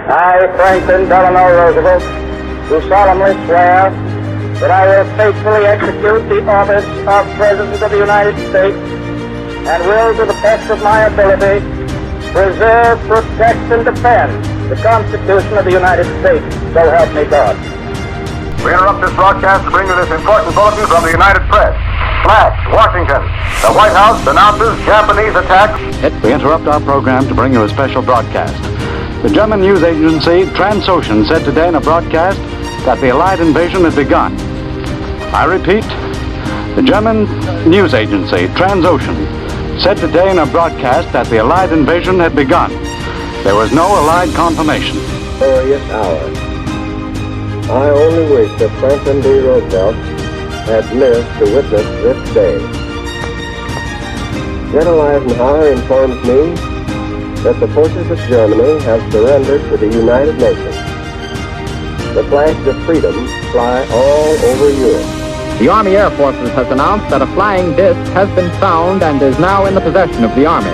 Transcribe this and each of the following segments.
I, Franklin Delano Roosevelt, do solemnly swear that I will faithfully execute the office of President of the United States and will, to the best of my ability, preserve, protect, and defend the Constitution of the United States. So help me God. We interrupt this broadcast to bring you this important bulletin from the United Press. Flash, Washington. The White House announces Japanese attack. We interrupt our program to bring you a special broadcast. The German news agency Transocean said today in a broadcast that the Allied invasion had begun. I repeat, the German news agency Transocean said today in a broadcast that the Allied invasion had begun. There was no Allied confirmation. Glorious hour. I only wish that Franklin D. Roosevelt had lived to witness this day. General Eisenhower informs me that the forces of Germany have surrendered to the United Nations. The flags of freedom fly all over Europe. The Army Air Forces has announced that a flying disc has been found and is now in the possession of the Army.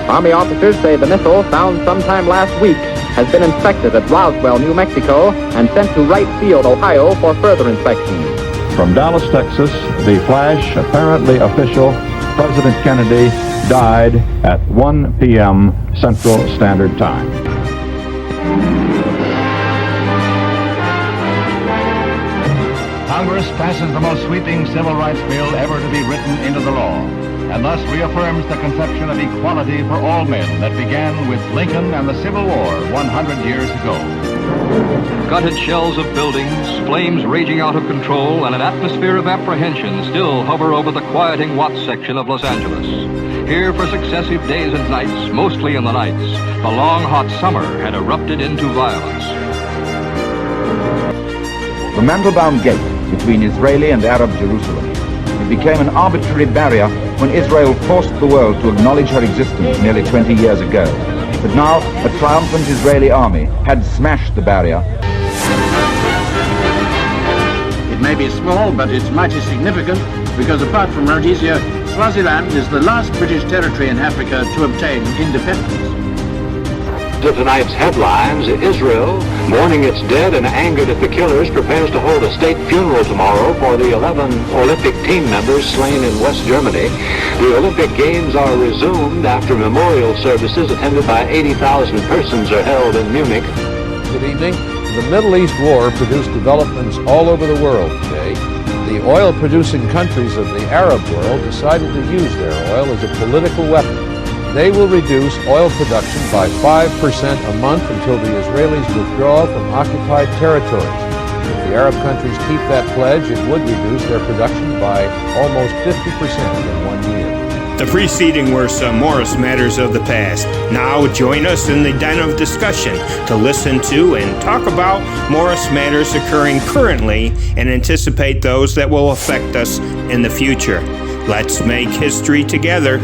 Army officers say the missile, found sometime last week, has been inspected at Roswell, New Mexico, and sent to Wright Field, Ohio, for further inspection. From Dallas, Texas, the flash, apparently official, President Kennedy died at 1 p.m. Central Standard Time. Congress passes the most sweeping civil rights bill ever to be written into the law, and thus reaffirms the conception of equality for all men that began with Lincoln and the Civil War 100 years ago. Gutted shells of buildings, flames raging out of control, and an atmosphere of apprehension still hover over the quieting Watts section of Los Angeles. Here for successive days and nights, mostly in the nights, the long hot summer had erupted into violence. The Mandelbaum Gate between Israeli and Arab Jerusalem. It became an arbitrary barrier when Israel forced the world to acknowledge her existence nearly 20 years ago. But now, a triumphant Israeli army had smashed the barrier. It may be small, but it's mighty significant, because apart from Rhodesia, Swaziland is the last British territory in Africa to obtain independence. To tonight's headlines, Israel, mourning its dead and angered at the killers, prepares to hold a state funeral tomorrow for the 11 Olympic team members slain in West Germany. The Olympic Games are resumed after memorial services attended by 80,000 persons are held in Munich. Good evening. The Middle East War produced developments all over the world today. The oil-producing countries of the Arab world decided to use their oil as a political weapon. They will reduce oil production by 5% a month until the Israelis withdraw from occupied territories. If the Arab countries keep that pledge, it would reduce their production by almost 50% in 1 year. The preceding were some Morris matters of the past. Now join us in the den of discussion to listen to and talk about Morris matters occurring currently and anticipate those that will affect us in the future. Let's make history together.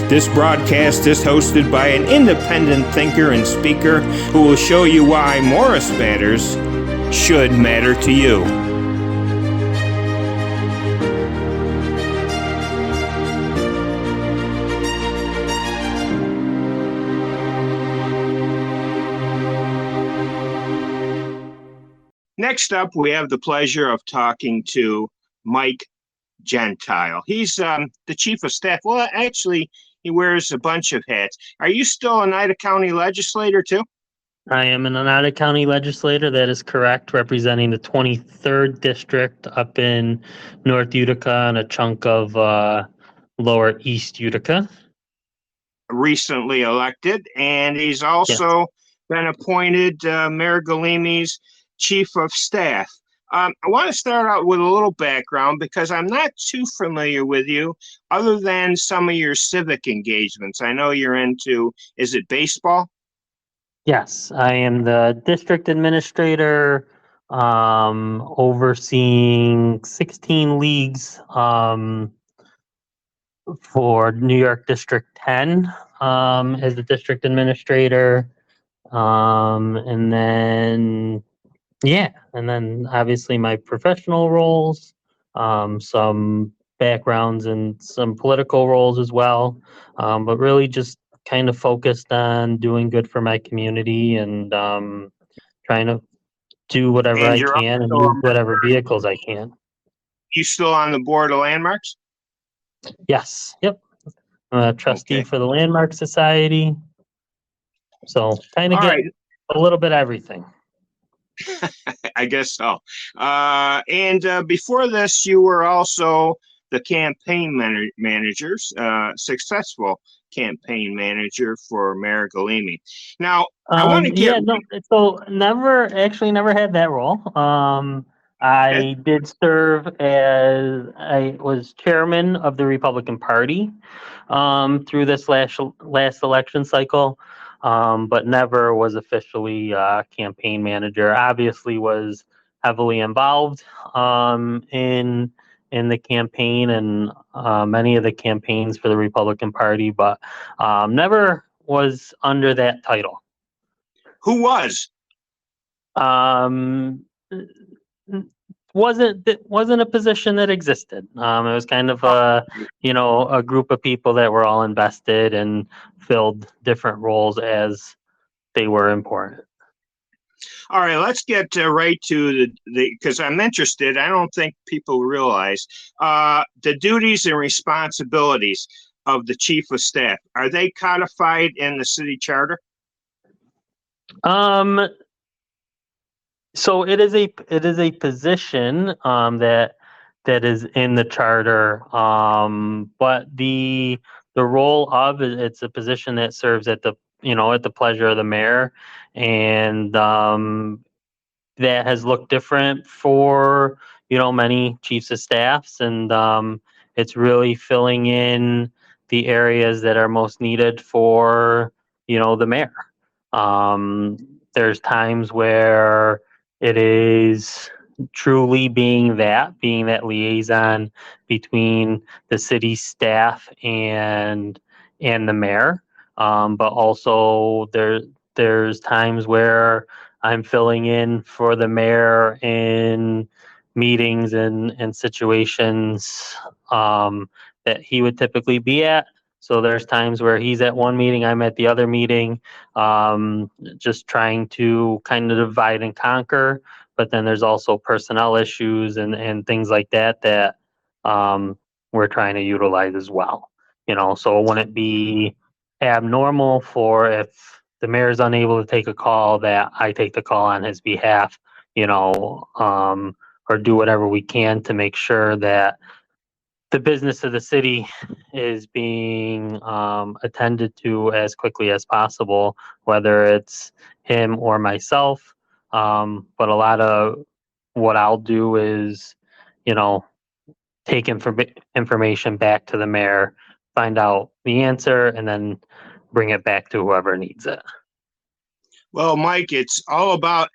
This broadcast is hosted by an independent thinker and speaker who will show you why Morris matters should matter to you. Next up, we have the pleasure of talking to Mike Gentile. He's the chief of staff. Well, actually, he wears a bunch of hats. Are you still an Oneida County legislator, too? I am an Oneida County legislator. That is correct, representing the 23rd District up in North Utica and a chunk of lower East Utica. Recently elected, and he's also been appointed Mayor Galimi's chief of staff. I want to start out with a little background because I'm not too familiar with you other than some of your civic engagements. I know you're into, is it baseball? Yes, I am the district administrator, overseeing 16 leagues for New York District 10 as the district administrator. And then obviously my professional roles, some backgrounds and some political roles as well, but really just kind of focused on doing good for my community and trying to do whatever And I you're can and also use whatever vehicles I can. you still on the board of landmarks? Yes. Yep. I'm a trustee Okay. for the Landmark Society. So kind of All get right. a little bit of everything. I guess so. And before this, you were also the campaign managers, successful campaign manager for Mayor Galimi. Now, I want to get Yeah, no, so never had that role. I did serve as I was chairman of the Republican Party through this last election cycle, but never was officially campaign manager. Obviously, was heavily involved in the campaign and many of the campaigns for the Republican Party, but never was under that title. who was? Um, wasn't a position that existed. It was kind of a group of people that were all invested and filled different roles as they were important. All right, let's get right to the because I'm interested. I don't think people realize the duties and responsibilities of the chief of staff. Are they codified in the city charter? So it is a position that is in the charter, but the role of it's a position that serves at the pleasure of the mayor, and that has looked different for many chiefs of staffs, and it's really filling in the areas that are most needed for the mayor. There's times where it is truly being that liaison between the city staff and the mayor, but also there's times where I'm filling in for the mayor in meetings and situations that he would typically be at. So there's times where he's at one meeting, I'm at the other meeting, just trying to kind of divide and conquer. But then there's also personnel issues and things like that we're trying to utilize as well. So it wouldn't be abnormal for if the mayor is unable to take a call that I take the call on his behalf, or do whatever we can to make sure that the business of the city is being attended to as quickly as possible, whether it's him or myself. But a lot of what I'll do is, take information back to the mayor, find out the answer, and then bring it back to whoever needs it. Well, Mike, it's all about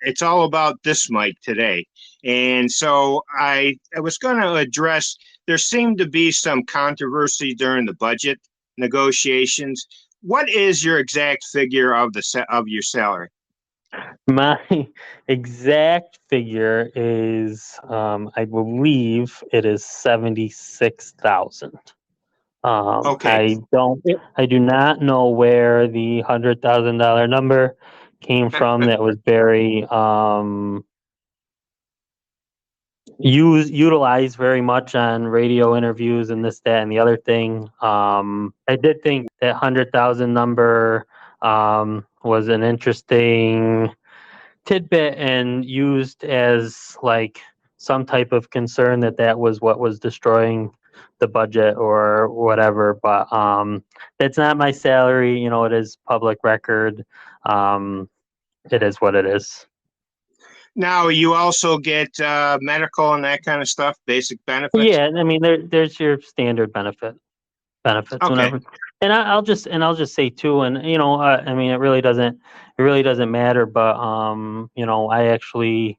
this Mike today. And so I was going to address, there seemed to be some controversy during the budget negotiations. What is your exact figure of your salary? My exact figure is, I believe it is 76,000. Okay. I do not know where the $100,000 number came from. That was very utilized very much on radio interviews and this, that, and the other thing. I did think that 100,000 number was an interesting tidbit and used as like some type of concern that was what was destroying the budget or whatever, but it's not my salary. It is public record. It is what it is. Now, you also get medical and that kind of stuff, basic benefits? Yeah, I mean there's your standard benefits Okay. whenever. And I'll just say too, and I mean it really doesn't matter, but I actually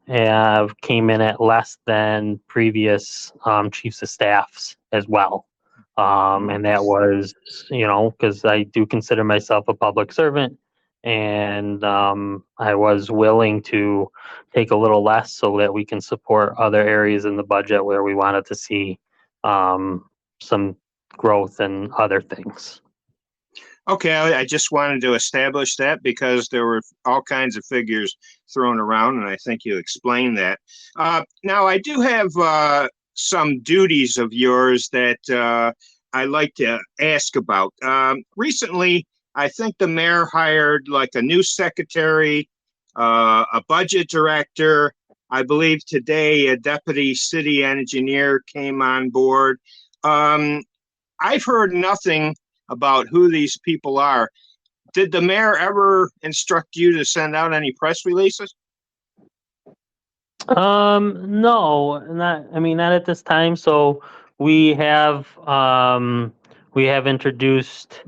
came in at less than previous chiefs of staffs as well. And that was, because I do consider myself a public servant, and I was willing to take a little less so that we can support other areas in the budget where we wanted to see some growth and other things. Okay, I just wanted to establish that because there were all kinds of figures thrown around, and I think you explained that. Now, I do have some duties of yours that I like to ask about. Recently, I think the mayor hired like a new secretary, a budget director. I believe today a deputy city engineer came on board. I've heard nothing about who these people are. Did the mayor ever instruct you to send out any press releases? No, not. I mean, not at this time. So we have we have introduced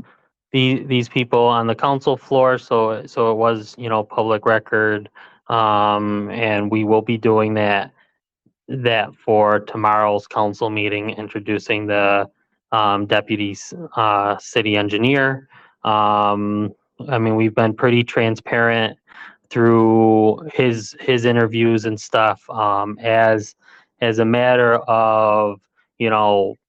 these people on the council floor. So it was, public record. And we will be doing that for tomorrow's council meeting, introducing the deputy city engineer. I mean, we've been pretty transparent through his interviews and stuff. As a matter of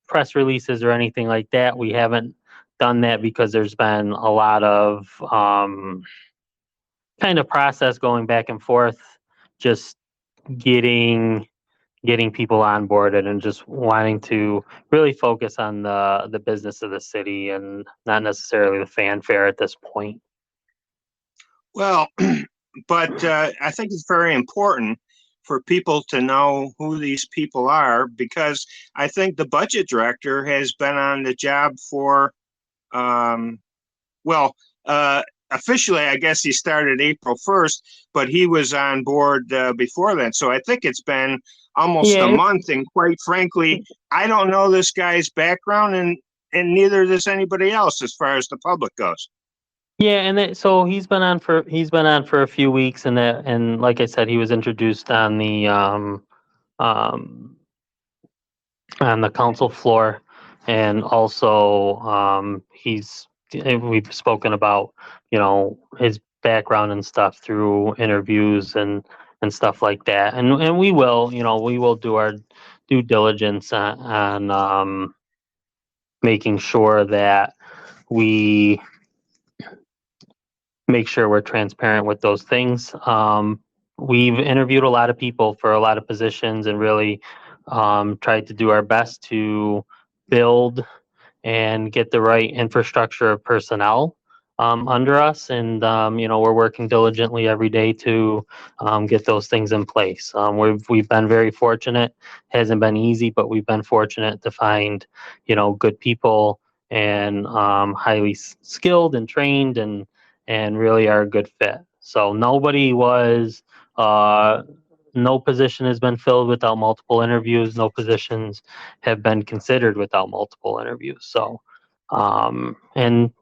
press releases or anything like that, we haven't done that because there's been a lot of kind of process going back and forth, just getting people onboarded and just wanting to really focus on the business of the city and not necessarily the fanfare at this point. Well, but I think it's very important for people to know who these people are, because I think the budget director has been on the job for, well, officially, I guess he started April 1st, but he was on board before then. So I think it's been almost a month. And quite frankly, I don't know this guy's background, and neither does anybody else as far as the public goes. Yeah, and so he's been on for a few weeks, and like I said, he was introduced on the council floor, and also we've spoken about his background and stuff through interviews and stuff like that, and we will do our due diligence on making sure that we make sure we're transparent with those things. We've interviewed a lot of people for a lot of positions and really tried to do our best to build and get the right infrastructure of personnel under us. And, we're working diligently every day to get those things in place. We've been very fortunate. Hasn't been easy, but we've been fortunate to find, good people and highly skilled and trained and really are a good fit. So no position has been filled without multiple interviews. No positions have been considered without multiple interviews. So, and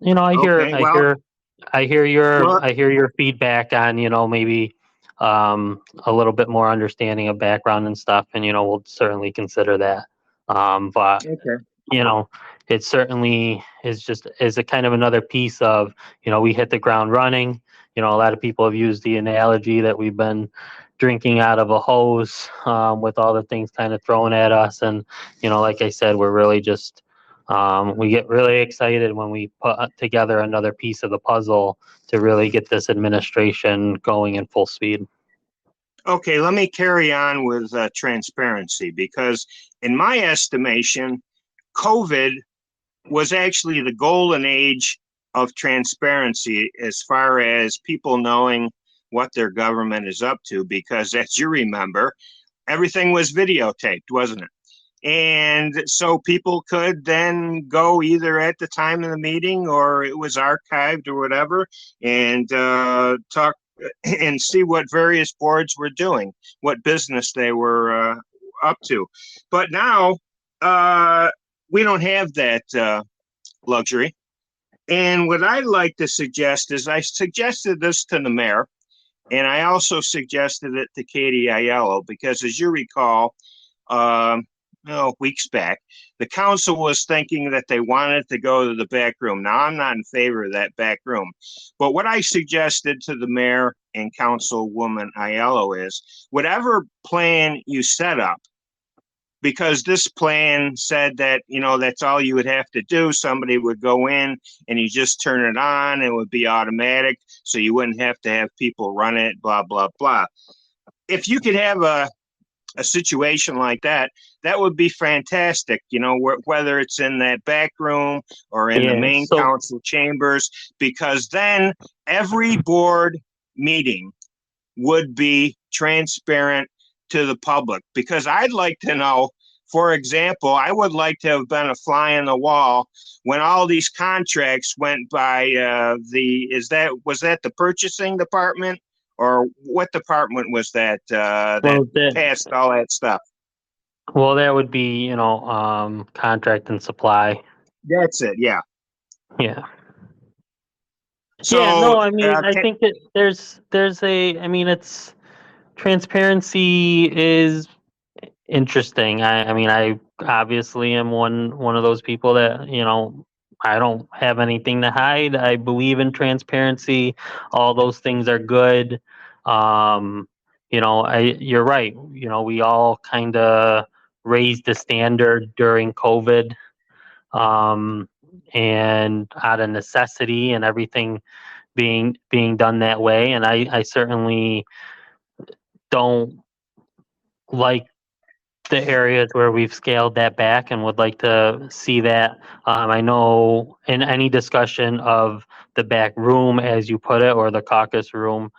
I hear your feedback on maybe a little bit more understanding of background and stuff, and we'll certainly consider that. But it certainly is a kind of another piece of we hit the ground running. A lot of people have used the analogy that we've been drinking out of a hose with all the things kind of thrown at us, and like I said, we're really just we get really excited when we put together another piece of the puzzle to really get this administration going in full speed. Okay, let me carry on with transparency, because in my estimation, COVID was actually the golden age of transparency as far as people knowing what their government is up to, because as you remember, everything was videotaped, wasn't it? And so people could then go either at the time of the meeting or it was archived or whatever, and talk and see what various boards were doing, what business they were up to. But now we don't have that luxury. And what I'd like to suggest is, I suggested this to the mayor, and I also suggested it to Katie Aiello, because as you recall, weeks back, the council was thinking that they wanted to go to the back room. Now, I'm not in favor of that back room. But what I suggested to the mayor and councilwoman Aiello is, whatever plan you set up, because this plan said that, that's all you would have to do. Somebody would go in and you just turn it on. It would be automatic. So you wouldn't have to have people run it, blah, blah, blah. If you could have a situation like that, that would be fantastic, whether it's in that back room or in the main council chambers, because then every board meeting would be transparent to the public. Because I'd like to know, for example, I would like to have been a fly on the wall when all these contracts went by was that the purchasing department? Or what department was that passed all that stuff? Well, that would be, contract and supply. That's it. Yeah. Yeah. So, yeah. No, I mean, I think that there's it's transparency is interesting. I mean, I obviously am one of those people that, I don't have anything to hide. I believe in transparency. All those things are good. You're right. We all kind of raised the standard during COVID, and out of necessity and everything being done that way. And I certainly don't like the areas where we've scaled that back and would like to see that. I know in any discussion of the back room, as you put it, or the caucus room,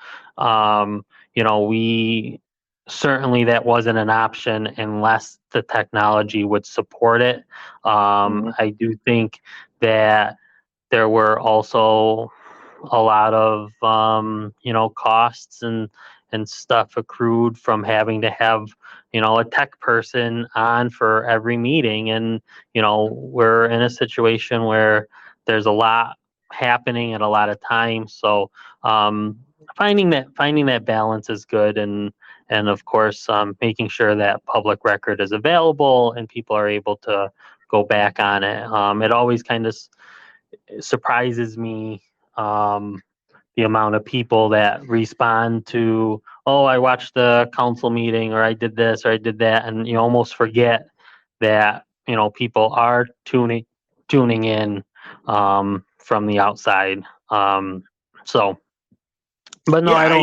we certainly that wasn't an option unless the technology would support it. I do think that there were also a lot of costs and stuff accrued from having to have a tech person on for every meeting. And we're in a situation where there's a lot happening at a lot of times, so finding that balance is good. And of course, making sure that public record is available and people are able to go back on it. It always kind of surprises me, the amount of people that respond to, oh, I watched the council meeting, or I did this, or I did that, and you almost forget that people are tuning in from the outside. So, but no, yeah,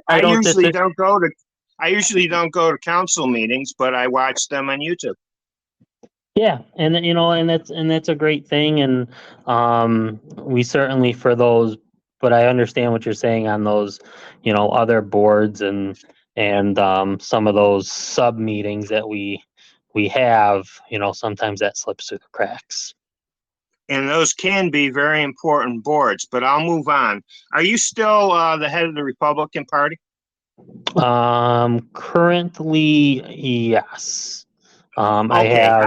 I usually don't go to council meetings, but I watch them on YouTube. Yeah, and that's a great thing, and we certainly for those. But I understand what you're saying on those, other boards and some of those sub meetings that we have. Sometimes that slips through the cracks. And those can be very important boards. But I'll move on. Are you still the head of the Republican Party? Currently, yes. Okay.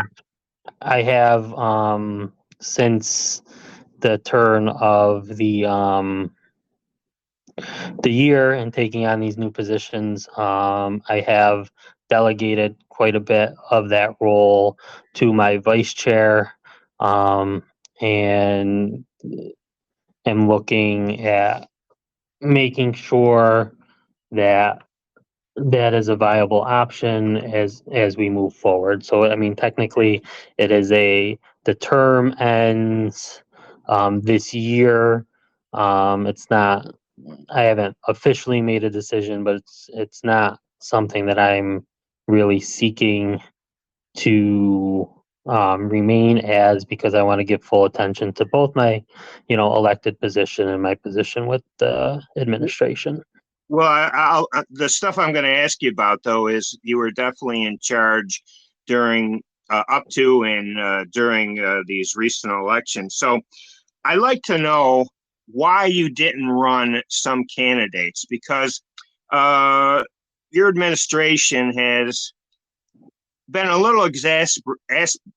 I have since the turn of the year and taking on these new positions, I have delegated quite a bit of that role to my vice chair, and am looking at making sure that that is a viable option as we move forward. So I mean, technically, it is the term ends this year. It's not. I haven't officially made a decision, but it's not something that I'm really seeking to remain as, because I want to give full attention to both my elected position and my position with the administration. Well, the stuff I'm going to ask you about, though, is you were definitely in charge during up to and during these recent elections. So I'd like to know why you didn't run some candidates, because your administration has been a little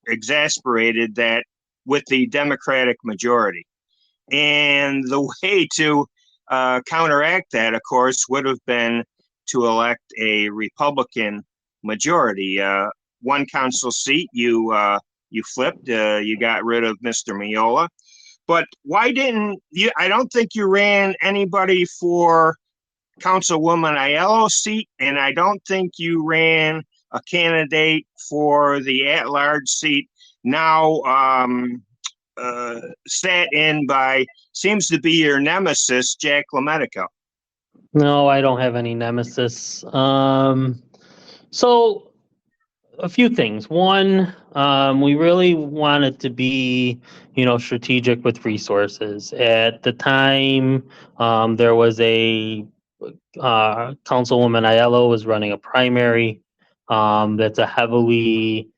exasperated that with the Democratic majority. And the way to counteract that, of course, would have been to elect a Republican majority. One council seat you flipped. You got rid of Mr. Miola. But why didn't you? I don't think you ran anybody for Councilwoman Aiello's seat, and I don't think you ran a candidate for the at-large seat, now sat in by, seems to be your nemesis, Jack LaMedica. No, I don't have any nemesis. So a few things. One, we really wanted to be, strategic with resources. At the time, there was a Councilwoman Aiello was running a primary. That's a heavily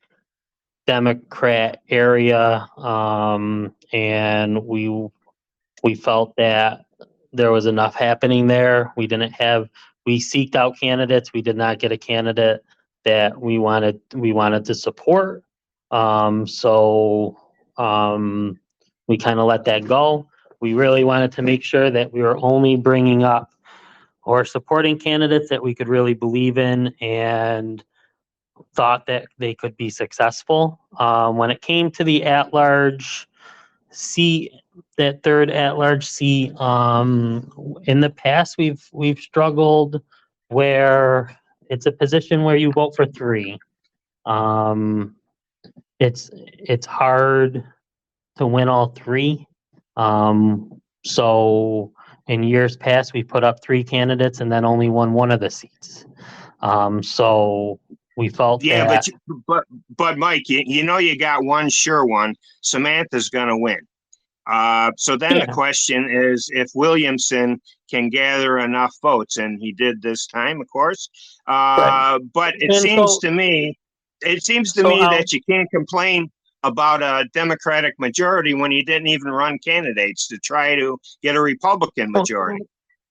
Democrat area, and we felt that there was enough happening there. We seeked out candidates. We did not get a candidate that we wanted to support. So we kind of let that go. We really wanted to make sure that we were only bringing up or supporting candidates that we could really believe in and thought that they could be successful. When it came to the at-large seat, that third at-large seat, in the past we've struggled where it's a position where you vote for three. It's hard to win all three. So in years past, we put up three candidates and then only won one of the seats. So we felt that. But Mike, you know you got one sure one. Samantha's going to win. So then the question is if Williamson can gather enough votes, and he did this time, of course. But it seems to me that you can't complain about a Democratic majority when you didn't even run candidates to try to get a Republican majority.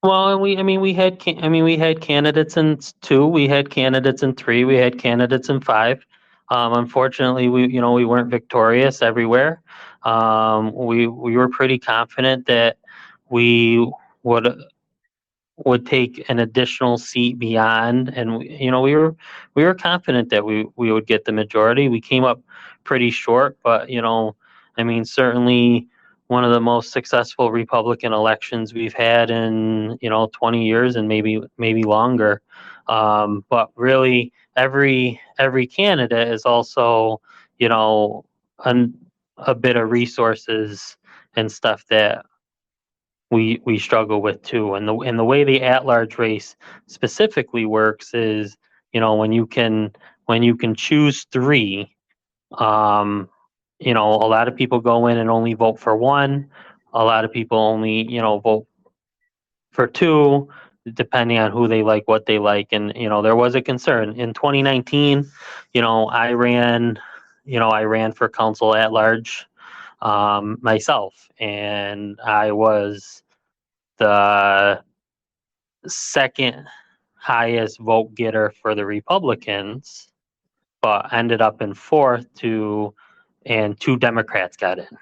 Well, we had candidates in 2, we had candidates in 3, we had candidates in 5. Unfortunately, we weren't victorious everywhere. We were pretty confident that we would take an additional seat beyond, and we were confident that we would get the majority. We came up pretty short, but certainly one of the most successful Republican elections we've had in 20 years and maybe longer. But really, every candidate is also a bit of resources and stuff that we struggle with too. And the way the at-large race specifically works is, when you can choose 3, a lot of people go in and only vote for 1. A lot of people only, vote for 2, depending on who they like, what they like. And, there was a concern in 2019, I ran for council at large, myself, and I was the second highest vote getter for the Republicans, but ended up in 4th and 2 Democrats got in.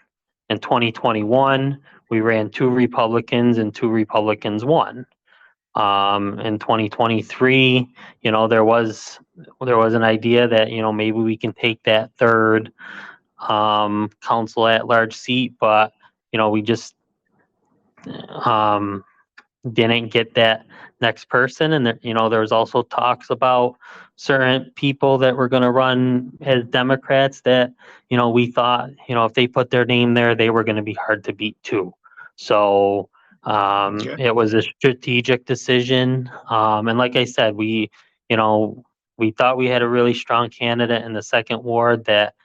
In 2021, we ran 2 Republicans and 2 Republicans won. In 2023, there was an idea that, maybe we can take that third council at large seat, but, we just didn't get that next person. And there was also talks about certain people that were going to run as Democrats that we thought if they put their name there, they were going to be hard to beat too. So it was a strategic decision, and like I said, we thought we had a really strong candidate in the 2nd ward that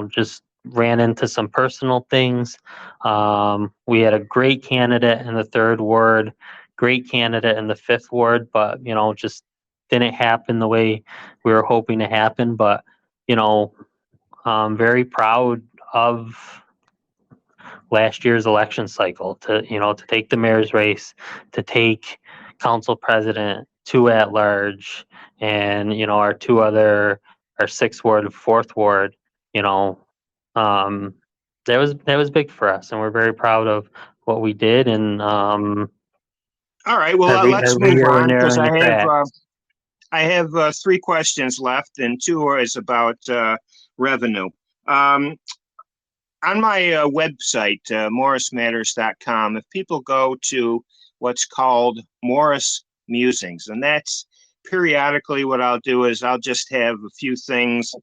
just ran into some personal things. We had a great candidate in the 3rd ward, great candidate in the 5th ward, but just didn't happen the way we were hoping to happen. But I'm very proud of last year's election cycle to take the mayor's race, to take council president, 2 at large, and our 6th ward and 4th ward. That was big for us, and we're very proud of what we did. And all right, well, let's move on, because I have 3 questions left, and 2 is about revenue. On my website, morrismatters.com, if people go to what's called Morris Musings, and that's periodically what I'll do is I'll just have a few things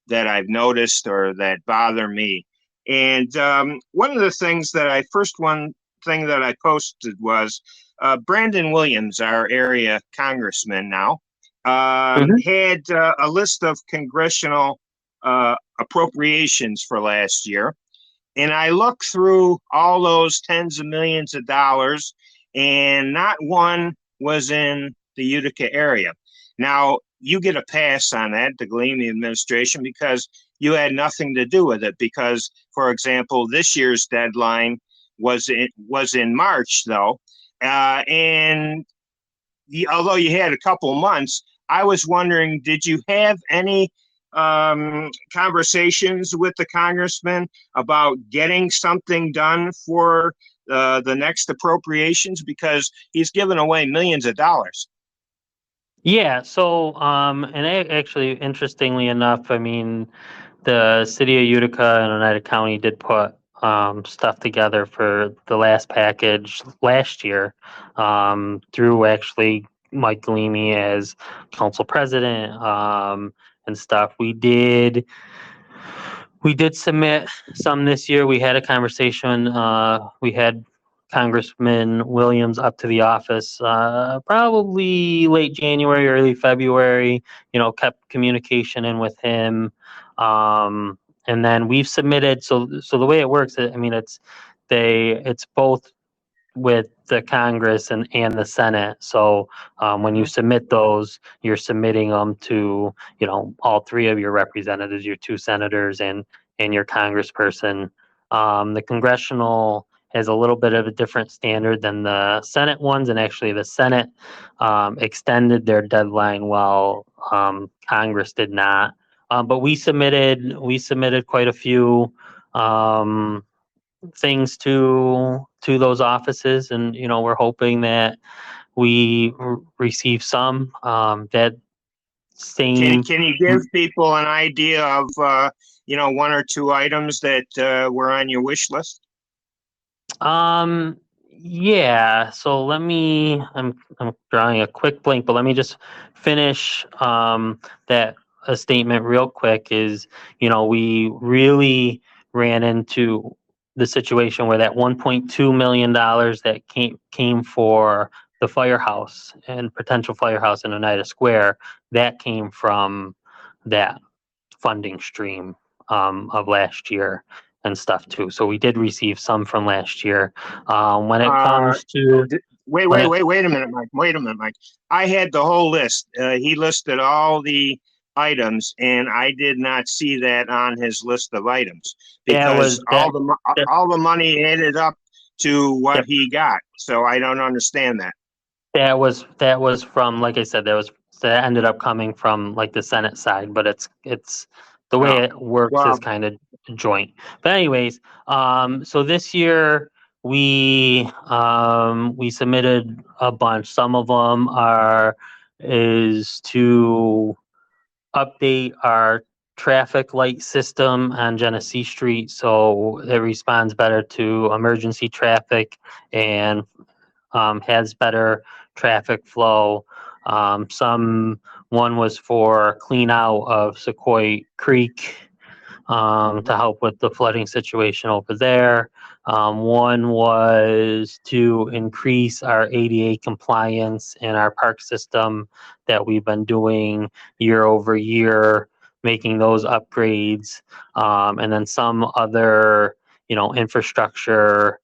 that I've noticed or that bother me. And one of the things that one thing that I posted was Brandon Williams, our area congressman now, had a list of congressional appropriations for last year. And I looked through all those tens of millions of dollars, and not one was in the Utica area. Now, you get a pass on that, the Galimi administration, because you had nothing to do with it. Because, for example, this year's deadline was in March, though. And although you had a couple months, I was wondering, did you have any conversations with the congressman about getting something done for the next appropriations, because he's given away millions of dollars? Yeah, so actually, interestingly enough, I mean, the City of Utica and Oneida County did put stuff together for the last package last year, through actually Mike Galimi as council president, and stuff. We did submit some this year. We had a conversation. We had Congressman Williams up to the office probably late January, early February. Kept communication in with him, and then we've submitted. So the way it works, I mean, it's both with the Congress and the Senate. So when you submit those, you're submitting them to all three of your representatives, your two senators and your congressperson. The congressional has a little bit of a different standard than the Senate ones, and actually the Senate extended their deadline while Congress did not. But we submitted quite a few things to those offices, and we're hoping that we receive some that same. Can you give people an idea of one or two items that were on your wish list? Yeah, so I'm drawing a quick blank, but let me just finish that a statement real quick. Is we really ran into the situation where that $1.2 million that came for the firehouse and potential firehouse in Oneida Square, that came from that funding stream of last year and stuff too. So we did receive some from last year. When it comes to wait a minute, Mike. I had the whole list. He listed all the items, and I did not see that on his list of items, because all the money added up to what he got. So I don't understand that. That was from, like I said, that ended up coming from like the Senate side, but it's the way it works is kind of joint. But anyways, so this year we submitted a bunch. Some of them is to update our traffic light system on Genesee Street so it responds better to emergency traffic and has better traffic flow. One was for clean out of Sequoia Creek to help with the flooding situation over there. One was to increase our ADA compliance in our park system that we've been doing year over year, making those upgrades, and then some other infrastructure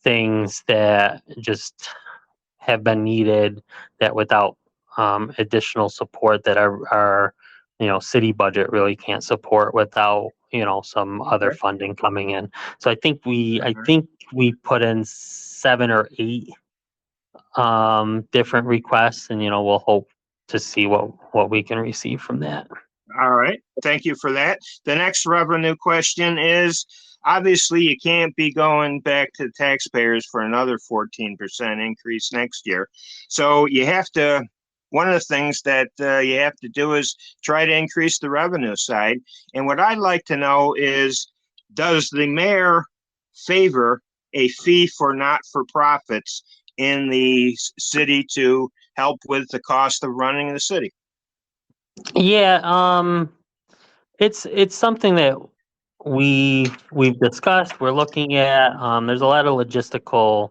things that just have been needed that without additional support that our city budget really can't support without some other funding coming in. So I think we put in 7 or 8 different requests, and we'll hope to see what we can receive from that. All right, thank you for that. The next revenue question is, obviously you can't be going back to the taxpayers for another 14% increase next year. So you have to, one of the things that you have to do is try to increase the revenue side. And what I'd like to know is, does the mayor favor a fee for not-for-profits in the city to help with the cost of running the city? Yeah, it's something that we've discussed. We're looking at. There's a lot of logistical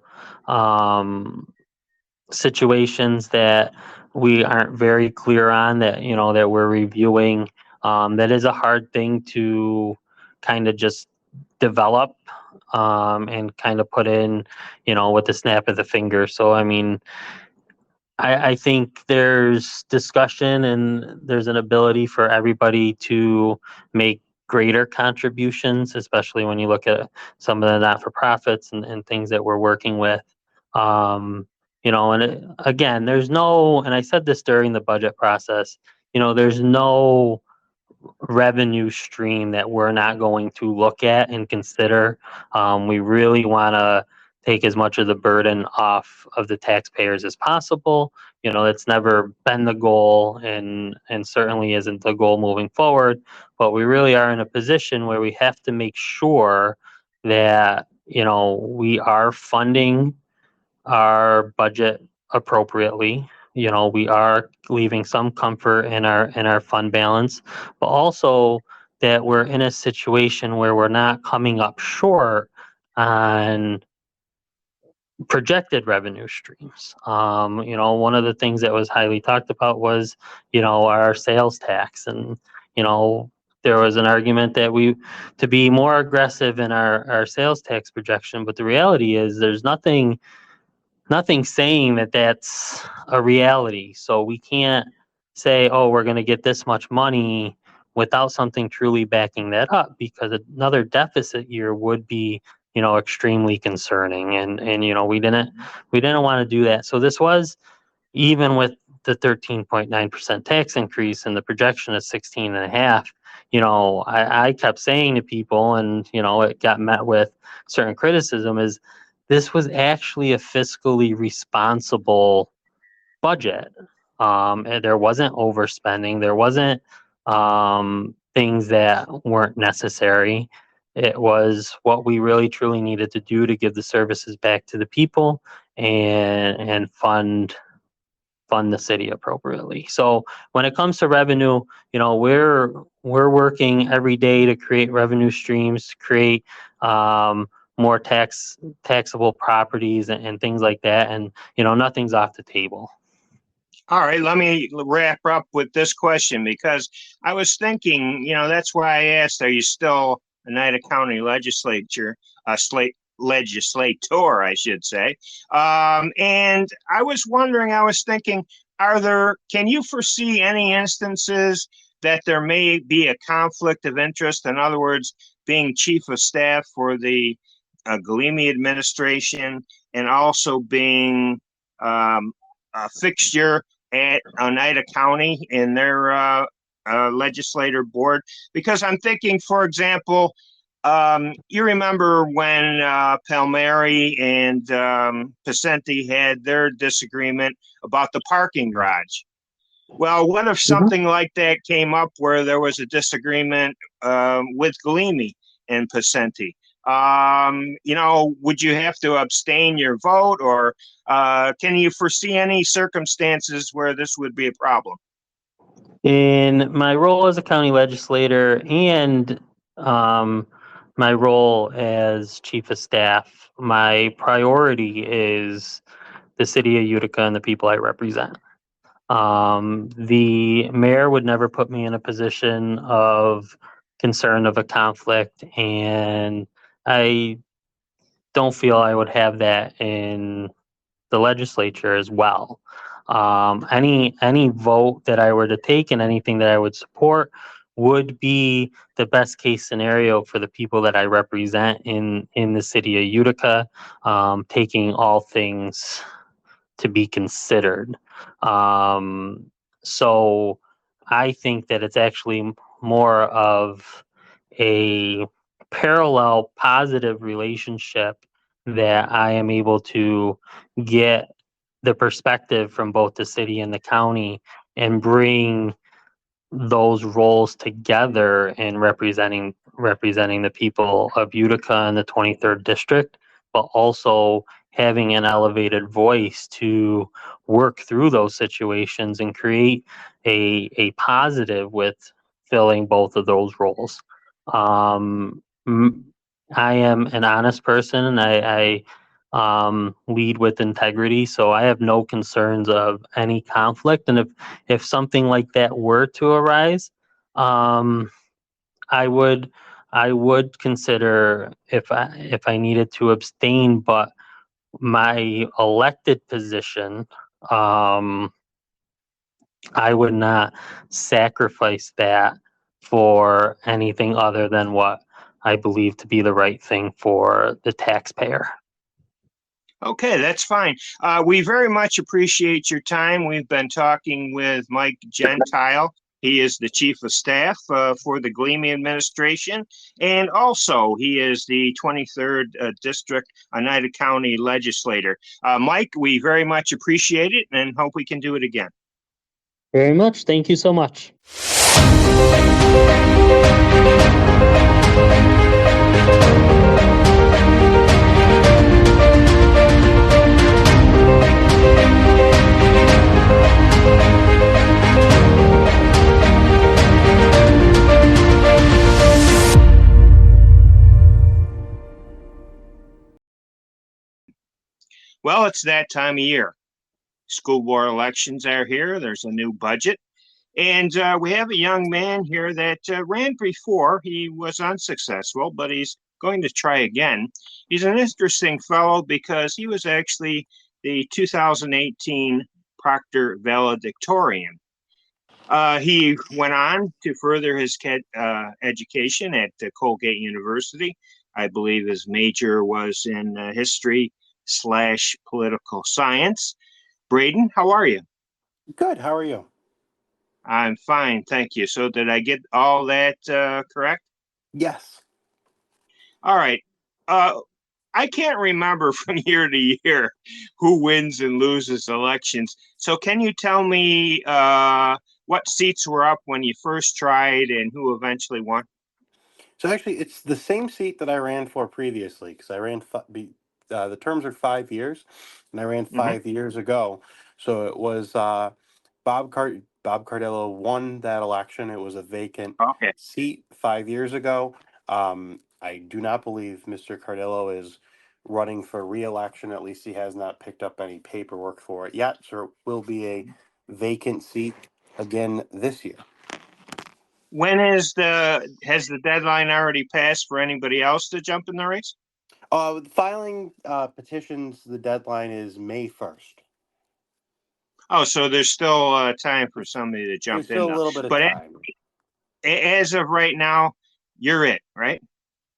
situations that we aren't very clear on, that that we're reviewing. That is a hard thing to kind of just develop and kind of put in, with the snap of the finger. So I mean, I think there's discussion and there's an ability for everybody to make greater contributions, especially when you look at some of the not-for-profits and things that we're working with. Again, there's no, and I said this during the budget process, there's no revenue stream that we're not going to look at and consider. We really want to take as much of the burden off of the taxpayers as possible. It's never been the goal, and certainly isn't the goal moving forward. But we really are in a position where we have to make sure that we are funding our budget appropriately. We are leaving some comfort in our fund balance, but also that we're in a situation where we're not coming up short on projected revenue streams. One of the things that was highly talked about was, our sales tax, and there was an argument that to be more aggressive in our sales tax projection, but the reality is there's nothing saying that that's a reality. So we can't say, oh, we're going to get this much money without something truly backing that up, because another deficit year would be, extremely concerning. And we didn't want to do that. So this was, even with the 13.9% tax increase and the projection of 16.5, I kept saying to people, and it got met with certain criticism, is this was actually a fiscally responsible budget. And there wasn't overspending. There wasn't things that weren't necessary. It was what we really truly needed to do to give the services back to the people and fund the city appropriately. So when it comes to revenue, we're working every day to create revenue streams, to create more taxable properties and things like that, and nothing's off the table. All right, let me wrap up with this question, because I was thinking, that's why I asked, are you still a Oneida County legislator, I should say. And I was thinking, can you foresee any instances that there may be a conflict of interest? In other words, being chief of staff for the Galimi administration and also being a fixture at Oneida County in their legislator board? Because I'm thinking, for example, you remember when Palmieri and Pacenti had their disagreement about the parking garage. Well, what if something like that came up where there was a disagreement with Galimi and Pacenti? Would you have to abstain your vote, or can you foresee any circumstances where this would be a problem? In my role as a county legislator and my role as chief of staff, my priority is the city of Utica and the people I represent. The mayor would never put me in a position of concern of a conflict, and I don't feel I would have that in the legislature as well. Any vote that I were to take and anything that I would support would be the best case scenario for the people that I represent in the city of Utica, taking all things to be considered. So I think that it's actually more of a parallel positive relationship that I am able to get the perspective from both the city and the county and bring those roles together in representing the people of Utica and the 23rd district, but also having an elevated voice to work through those situations and create a positive with filling both of those roles. Um, I am an honest person, and I lead with integrity, so I have no concerns of any conflict. And if something like that were to arise, um, I would I would consider if I needed to abstain, but my elected position, um, I would not sacrifice that for anything other than what I believe to be the right thing for the taxpayer. Okay, that's fine. We very much appreciate your time. We've been talking with Mike Gentile. He is the Chief of Staff for the Gleamy administration, and also he is the 23rd District Oneida County legislator. Mike, we very much appreciate it and hope we can do it again. Very much. Thank you so much. Well, it's that time of year. School board elections are here. There's a new budget. And we have a young man here that ran before. He was unsuccessful, but he's going to try again. He's an interesting fellow because he was actually the 2018 Proctor valedictorian. He went on to further his education at Colgate University. I believe his major was in history/political science. Braedon, how are you? Good. How are you? I'm fine, thank you. So did I get all that correct? Yes. All right. I can't remember from year to year who wins and loses elections. So can you tell me what seats were up when you first tried and who eventually won? So actually, it's the same seat that I ran for previously because I ran the terms are 5 years, and I ran 5 years ago. So it was Bob Cardillo won that election. It was a vacant seat 5 years ago. I do not believe Mr. Cardillo is running for re-election. At least he has not picked up any paperwork for it yet. So it will be a vacant seat again this year. When has the deadline already passed for anybody else to jump in the race? Filing petitions, the deadline is May 1st. Oh, so there's still time for somebody to jump There's still in a little bit of but time. As of right now, you're it, right?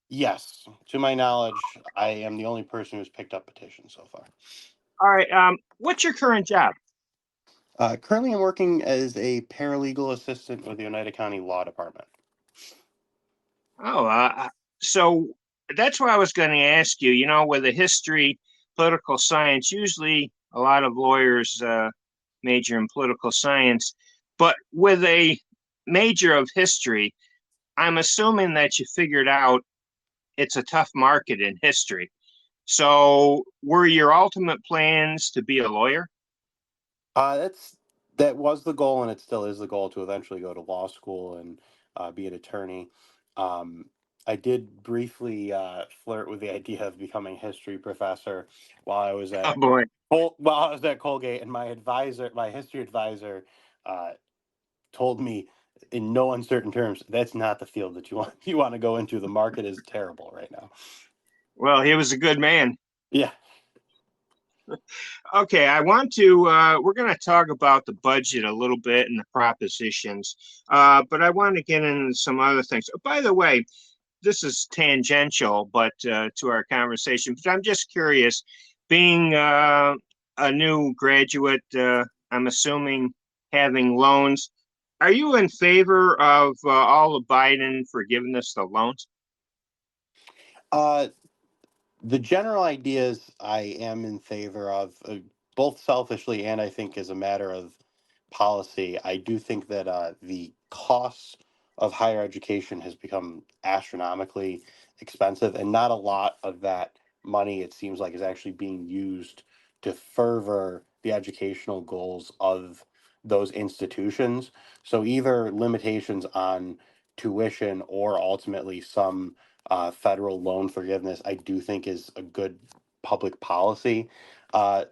Yes. To my knowledge, I am the only person who's picked up petitions so far. All right. What's your current job? Currently, I'm working as a paralegal assistant with the Oneida County Law Department. Oh, so that's what I was going to ask you. You know, with a history, political science, usually a lot of lawyers major in political science, but with a major of history, I'm assuming that you figured out it's a tough market in history. So were your ultimate plans to be a lawyer? That was the goal, and it still is the goal to eventually go to law school and be an attorney. I did briefly flirt with the idea of becoming a history professor while I was at Colgate, and my history advisor, told me in no uncertain terms that's not the field that you want to go into. The market is terrible right now. Well, he was a good man. Yeah. Okay, we're going to talk about the budget a little bit and the propositions, but I want to get into some other things. Oh, by the way, this is tangential, but to our conversation, but I'm just curious, being a new graduate, I'm assuming having loans, are you in favor of all of Biden forgiveness of loans? The general ideas I am in favor of, both selfishly and I think as a matter of policy. I do think that the costs of higher education has become astronomically expensive, and not a lot of that money, it seems like, is actually being used to further the educational goals of those institutions. So either limitations on tuition or ultimately some federal loan forgiveness, I do think is a good public policy uh,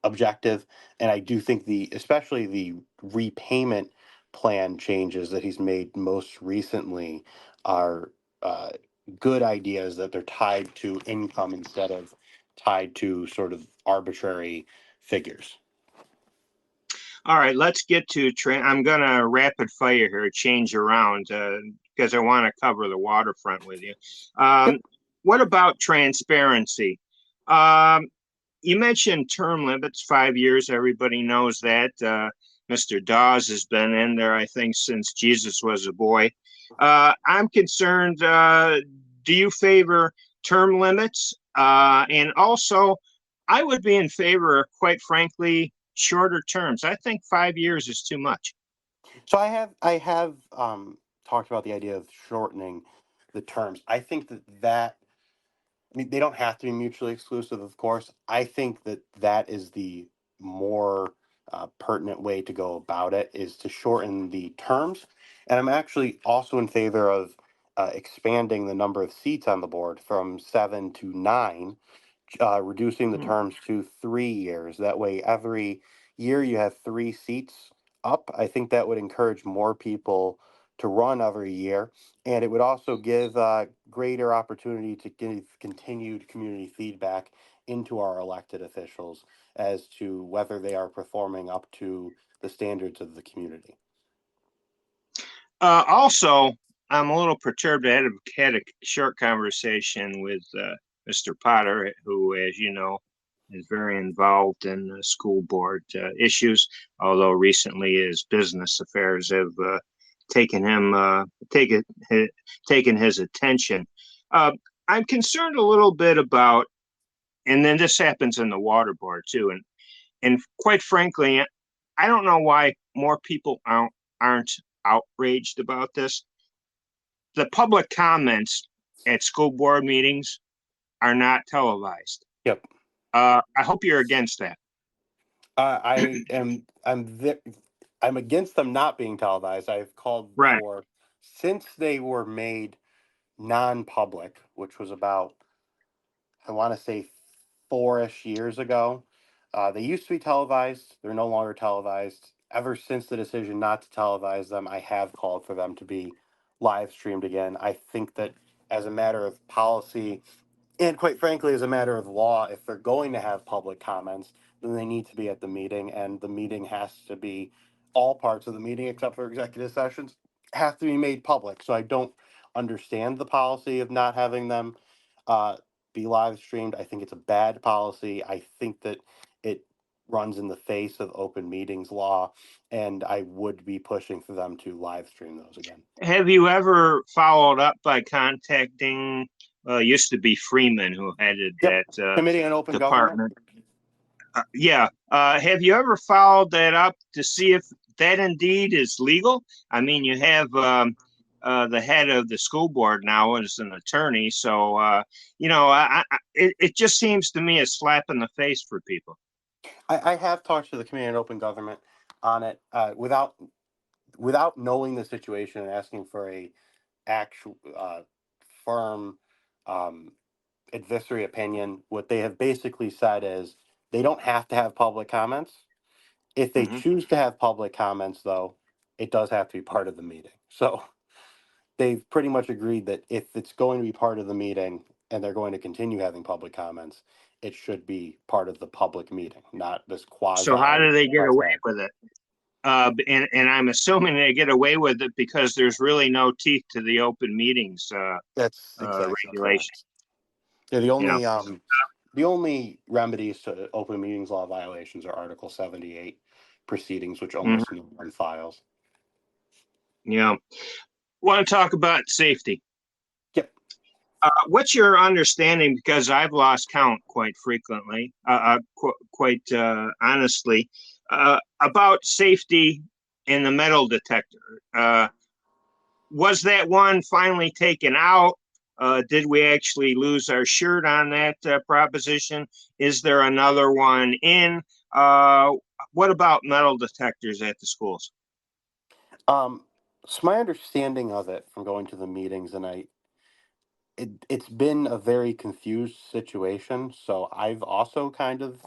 objective. And I do think especially the repayment plan changes that he's made most recently are uh, good ideas, that they're tied to income instead of tied to sort of arbitrary figures. All right, let's get to I'm going to rapid fire here, change around because I want to cover the waterfront with you. What about transparency? You mentioned term limits, 5 years. Everybody knows that. Mr. Dawes has been in there, I think, since Jesus was a boy. I'm concerned, do you favor term limits? And also, I would be in favor of, quite frankly, shorter terms. I think 5 years is too much. So I have talked about the idea of shortening the terms. I think that I mean, they don't have to be mutually exclusive, of course. I think that is the more pertinent way to go about it, is to shorten the terms. And I'm actually also in favor of expanding the number of seats on the board from 7 to 9, reducing the terms to 3 years. That way, every year you have 3 seats up. I think that would encourage more people to run every year, and it would also give greater opportunity to give continued community feedback into our elected officials as to whether they are performing up to the standards of the community. Also, I'm a little perturbed. I had a short conversation with Mr. Potter, who, as you know, is very involved in school board issues, although recently his business affairs have taken his attention. I'm concerned a little bit about, and then this happens in the water board too, and quite frankly, I don't know why more people aren't outraged about this. The public comments at school board meetings are not televised. Yep. I hope you're against that. I'm against them not being televised. I've called for, since they were made non-public, which was about, I want to say, 4-ish years ago. They used to be televised. They're no longer televised. Ever since the decision not to televise them, I have called for them to be live streamed again. I think that as a matter of policy, and quite frankly, as a matter of law, if they're going to have public comments, then they need to be at the meeting, and the meeting has to be, all parts of the meeting except for executive sessions have to be made public. So I don't understand the policy of not having them be live streamed. I think it's a bad policy. I think that it runs in the face of open meetings law, and I would be pushing for them to live stream those again. Have you ever followed up by contacting, used to be Freeman, who headed that Committee on Open department? Have you ever followed that up to see if that indeed is legal? I mean, you have the head of the school board now is an attorney, so it just seems to me a slap in the face for people. I have talked to the Committee on Open Government on it without knowing the situation and asking for a actual firm advisory opinion. What they have basically said is they don't have to have public comments. If they choose to have public comments, though, it does have to be part of the meeting. So they've pretty much agreed that if it's going to be part of the meeting and they're going to continue having public comments, it should be part of the public meeting, not this quasi. So how do they get away with it? And I'm assuming they get away with it because there's really no teeth to the open meetings that's exactly regulation. Yeah, the only remedies to open meetings law violations are Article 78 proceedings, which almost no one files. Yeah. Want to talk about safety? Yep. What's your understanding? Because I've lost count quite frequently, quite honestly, about safety in the metal detector. Was that one finally taken out? Did we actually lose our shirt on that proposition? Is there another one in? What about metal detectors at the schools? So my understanding of it from going to the meetings, and it's been a very confused situation. So I've also kind of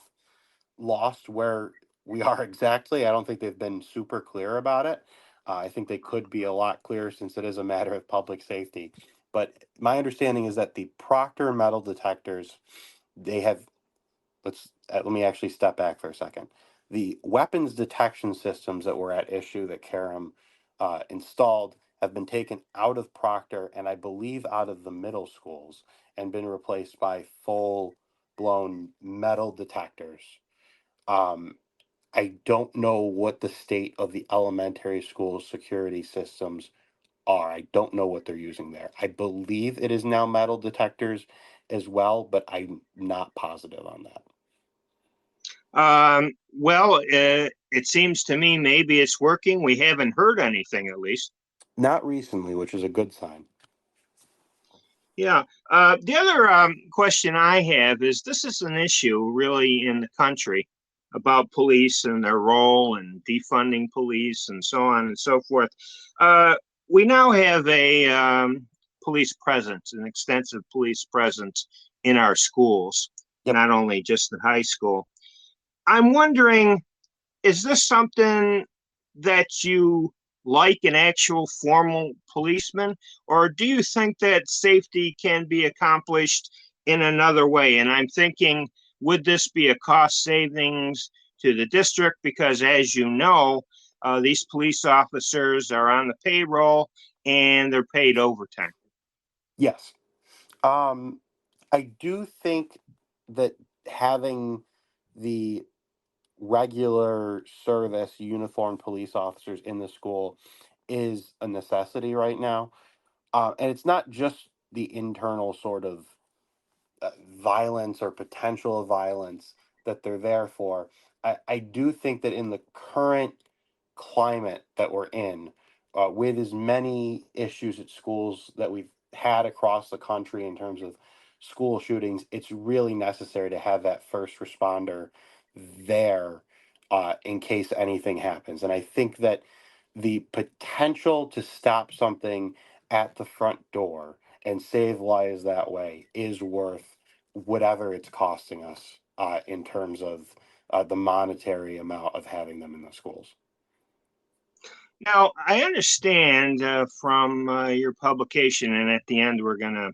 lost where we are exactly. I don't think they've been super clear about it. I think they could be a lot clearer since it is a matter of public safety. But my understanding is that the Proctor metal detectors, they have, let me actually step back for a second. The weapons detection systems that were at issue that Karam installed have been taken out of Proctor and I believe out of the middle schools and been replaced by full blown metal detectors. Um, I don't know what the state of the elementary school security systems are. I don't know what they're using there. I believe it is now metal detectors as well, but I'm not positive on that. Well, it seems to me maybe it's working. We haven't heard anything, at least. Not recently, which is a good sign. Yeah. The other question I have is this is an issue really in the country about police and their role and defunding police and so on and so forth. We now have a police presence, an extensive police presence in our schools, not only just the high school. I'm wondering, is this something that you like an actual formal policeman, or do you think that safety can be accomplished in another way? And I'm thinking, would this be a cost savings to the district? Because as you know, these police officers are on the payroll and they're paid overtime. Yes. I do think that having the regular service uniformed police officers in the school is a necessity right now. And it's not just the internal sort of violence or potential of violence that they're there for. I do think that in the current climate that we're in, with as many issues at schools that we've had across the country in terms of school shootings, it's really necessary to have that first responder there in case anything happens. And I think that the potential to stop something at the front door and save lives that way is worth whatever it's costing us in terms of the monetary amount of having them in the schools. Now, I understand from your publication, and at the end, we're going to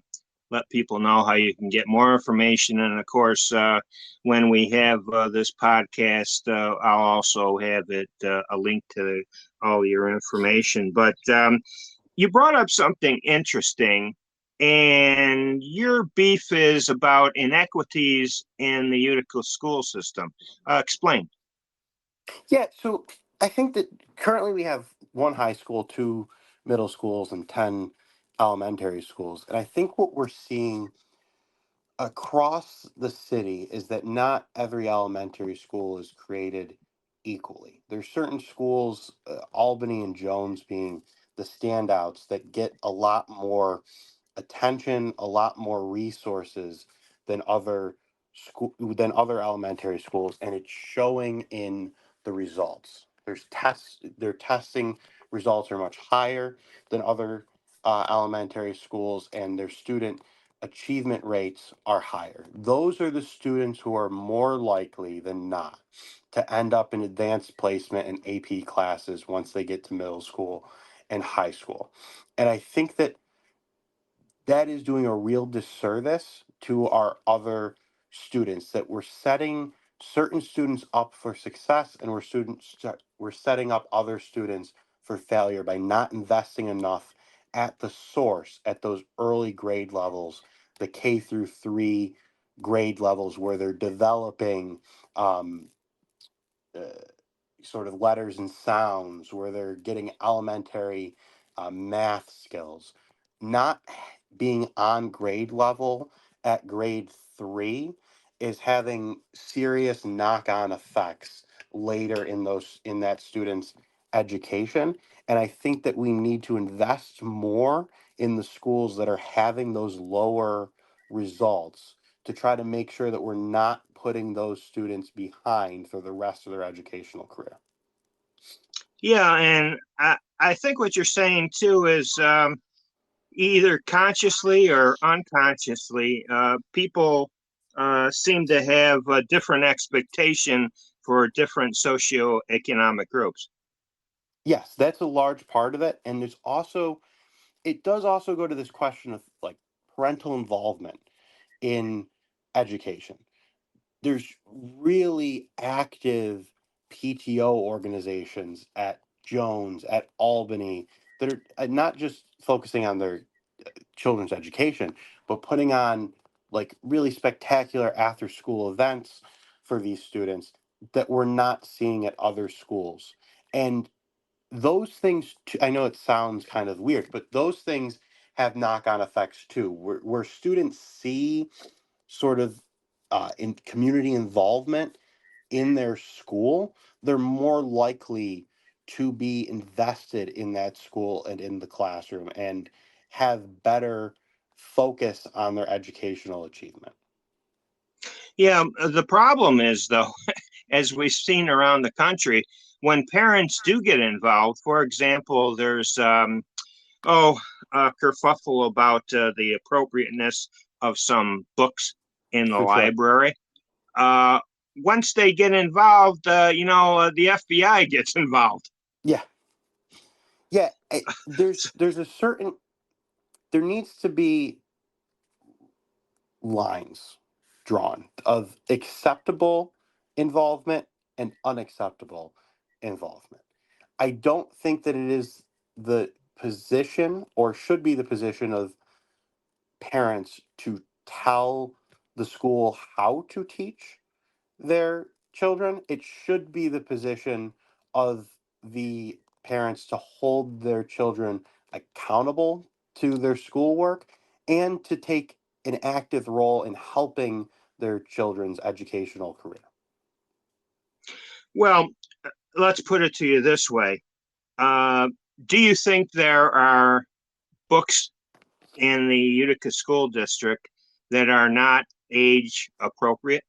let people know how you can get more information. And of course, when we have this podcast, I'll also have it a link to all your information. But you brought up something interesting, and your beef is about inequities in the Utica school system. Explain. Yeah, so I think that currently we have one high school, two middle schools, and 10 elementary schools. And I think what we're seeing across the city is that not every elementary school is created equally. There's certain schools, Albany and Jones being the standouts, that get a lot more attention, a lot more resources than other elementary schools, and it's showing in the results. Their testing results are much higher than other elementary schools, and their student achievement rates are higher. Those are the students who are more likely than not to end up in advanced placement and AP classes once they get to middle school and high school. And I think that is doing a real disservice to our other students, that we're setting certain students up for success and we're setting up other students for failure by not investing enough at the source, at those early grade levels, the K through 3 grade levels, where they're developing um, uh, sort of letters and sounds, where they're getting elementary math skills. Not being on grade level at grade 3 is having serious knock-on effects later in that student's education. And I think that we need to invest more in the schools that are having those lower results to try to make sure that we're not putting those students behind for the rest of their educational career. Yeah, and I think what you're saying too is either consciously or unconsciously, people seem to have a different expectation for different socioeconomic groups. Yes, that's a large part of it. And it does also go to this question of like parental involvement in education. There's really active PTO organizations at Jones, at Albany, that are not just focusing on their children's education, but putting on like really spectacular after school events for these students that we're not seeing at other schools. And those things, I know it sounds kind of weird, but those things have knock on effects too, where students see sort of in community involvement in their school, they're more likely to be invested in that school and in the classroom and have better focus on their educational achievement. Yeah, the problem is, though, as we've seen around the country, when parents do get involved, for example, there's a kerfuffle about the appropriateness of some books in the For sure. library. Uh, Once they get involved, the FBI gets involved. Yeah. Yeah. There's a certain, there needs to be lines drawn of acceptable involvement and unacceptable involvement. I don't think that it is the position or should be the position of parents to tell the school how to teach their children. It should be the position of the parents to hold their children accountable to their schoolwork and to take an active role in helping their children's educational career. Well, let's put it to you this way. Uh, do you think there are books in the Utica School District that are not age appropriate?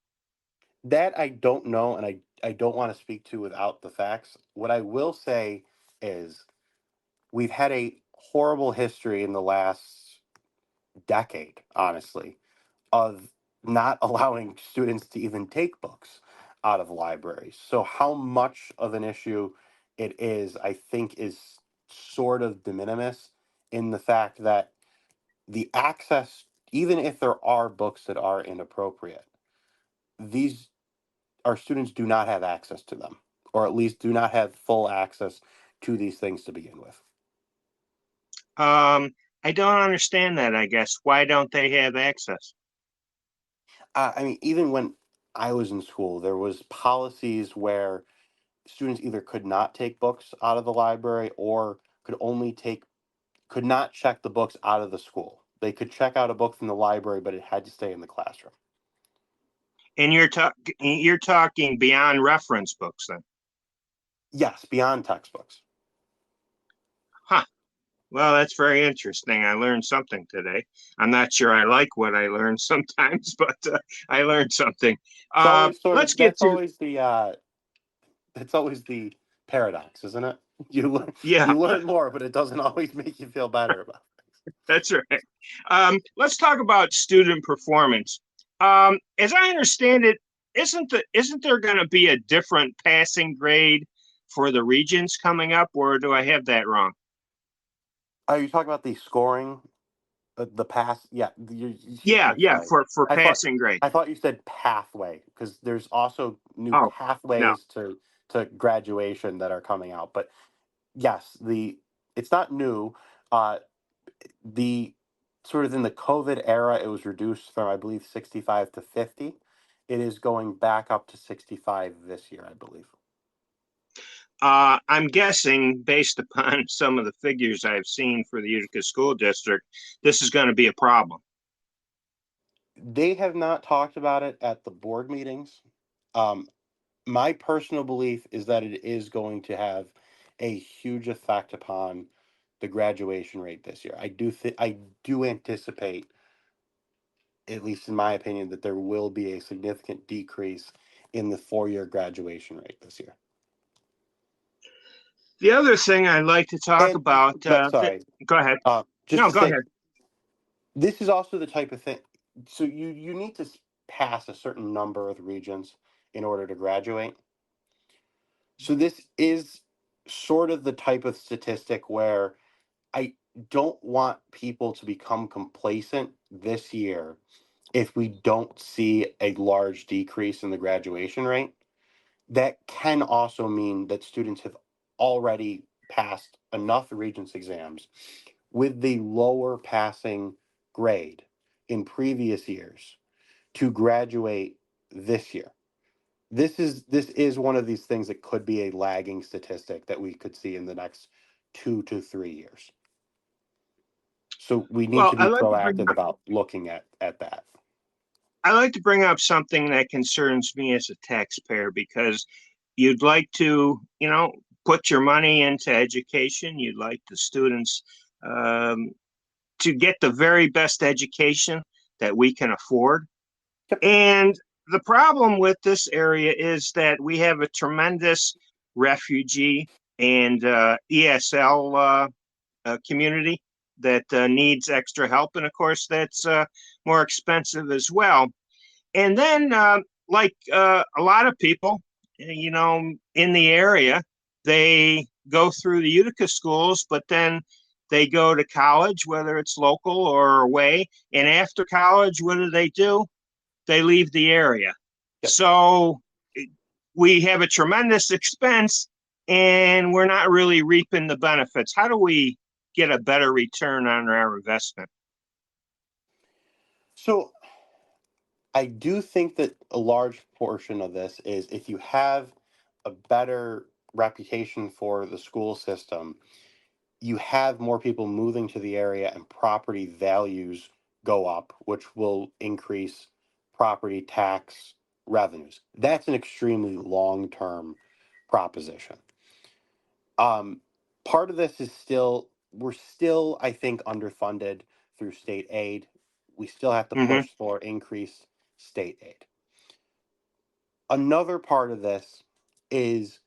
That I don't know, and I don't want to speak to without the facts. What I will say is we've had a horrible history in the last decade, honestly, of not allowing students to even take books out of libraries. So how much of an issue it is, I think, is sort of de minimis in the fact that the access, even if there are books that are inappropriate, these our students do not have access to them, or at least do not have full access to these things to begin with. I don't understand that, I guess. Why don't they have access? I mean, even when I was in school, there was policies where students either could not take books out of the library or could not check the books out of the school. They could check out a book from the library, but it had to stay in the classroom. And you're talking beyond reference books then? Yes, beyond textbooks. Huh. Well, that's very interesting. I learned something today. I'm not sure I like what I learned sometimes, but I learned something. It's always sort Let's of get to that's always the paradox, isn't it? yeah. You learn more, but it doesn't always make you feel better about it. That's right. Let's talk about student performance. As I understand it, isn't there going to be a different passing grade for the regions coming up, or do I have that wrong? Are you talking about the scoring, the pass? Yeah, Yeah, that's yeah, right. for passing grade. I thought you said pathway because there's also new Oh, no. pathways to graduation that are coming out. But yes, it's not new. Uh, the sort of in the COVID era, it was reduced from I believe 65 to 50. It is going back up to 65 this year, I believe. I'm guessing, based upon some of the figures I've seen for the Utica School District, this is going to be a problem. They have not talked about it at the board meetings. My personal belief is that it is going to have a huge effect upon the graduation rate this year. I do anticipate, at least in my opinion, that there will be a significant decrease in the four-year graduation rate this year. The other thing I'd like to talk about. Sorry. Go ahead. Just No, to go say, ahead. this is also the type of thing. So you need to pass a certain number of regions in order to graduate. So this is sort of the type of statistic where I don't want people to become complacent this year if we don't see a large decrease in the graduation rate. That can also mean that students have already passed enough Regents exams with the lower passing grade in previous years to graduate this year. This is one of these things that could be a lagging statistic that we could see in the next 2 to 3 years. So we need to be proactive about looking at that. I like to bring up something that concerns me as a taxpayer, because you'd like to, put your money into education. You'd like the students to get the very best education that we can afford. And the problem with this area is that we have a tremendous refugee and ESL community that needs extra help. And of course, that's more expensive as well. And then, like a lot of people, in the area, they go through the Utica schools, but then they go to college, whether it's local or away. And after college, what do? They leave the area. Yep. So we have a tremendous expense and we're not really reaping the benefits. How do we get a better return on our investment? So I do think that a large portion of this is if you have a better reputation for the school system, you have more people moving to the area and property values go up, which will increase property tax revenues. That's an extremely long-term proposition. Part of this is we're still, I think, underfunded through state aid. We still have to push for increased state aid. Another part of this is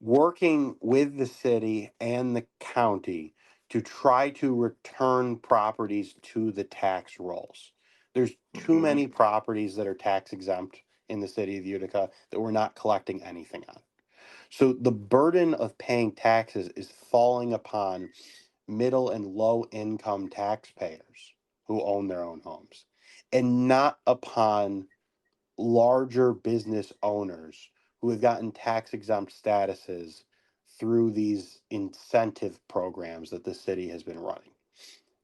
working with the city and the county to try to return properties to the tax rolls. There's too many properties that are tax exempt in the city of Utica that we're not collecting anything on. So the burden of paying taxes is falling upon middle and low income taxpayers who own their own homes, and not upon larger business owners who have gotten tax exempt statuses through these incentive programs that the city has been running.